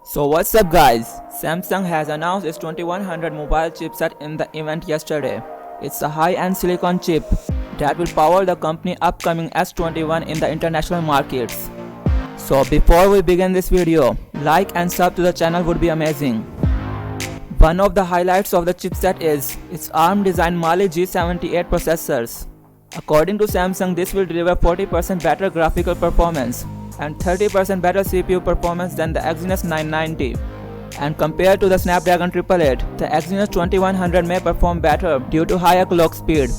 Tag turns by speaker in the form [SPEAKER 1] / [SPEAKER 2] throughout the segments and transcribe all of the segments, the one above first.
[SPEAKER 1] So what's up guys, Samsung has announced its 2100 mobile chipset in the event yesterday. It's a high-end silicon chip that will power the company's upcoming S21 in the international markets. So before we begin this video, like and sub to the channel would be amazing. One of the highlights of the chipset is its ARM-designed Mali G78 processors. According to Samsung, this will deliver 40% better graphical performance and 30% better CPU performance than the Exynos 990. And compared to the Snapdragon 888, the Exynos 2100 may perform better due to higher clock speed,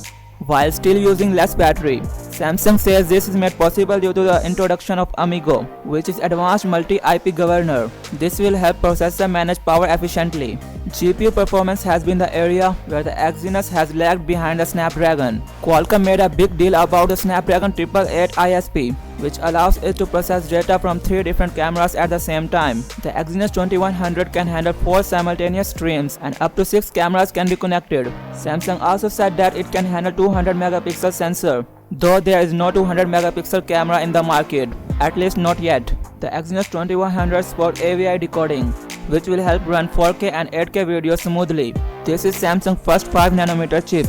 [SPEAKER 1] while still using less battery. Samsung says this is made possible due to the introduction of Amigo, which is advanced multi-IP governor. This will help processor manage power efficiently. GPU performance has been the area where the Exynos has lagged behind the Snapdragon. Qualcomm made a big deal about the Snapdragon 888 ISP, which allows it to process data from 3 different cameras at the same time. The Exynos 2100 can handle 4 simultaneous streams and up to 6 cameras can be connected. Samsung also said that it can handle 200 megapixel sensor, though there is no 200 megapixel camera in the market, at least not yet. The Exynos 2100 supports AVI decoding, which will help run 4K and 8K videos smoothly. This is Samsung's first 5nm chip.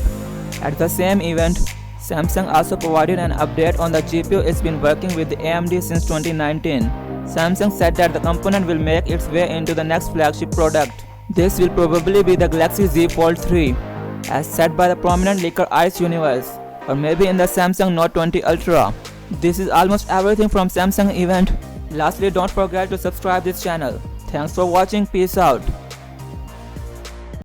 [SPEAKER 1] At the same event, Samsung also provided an update on the GPU it's been working with the AMD since 2019. Samsung said that the component will make its way into the next flagship product. This will probably be the Galaxy Z Fold 3, as said by the prominent leaker Ice Universe, or maybe in the Samsung Note 20 Ultra. This is almost everything from Samsung event. Lastly, don't forget to subscribe this channel. Thanks for watching. Peace out.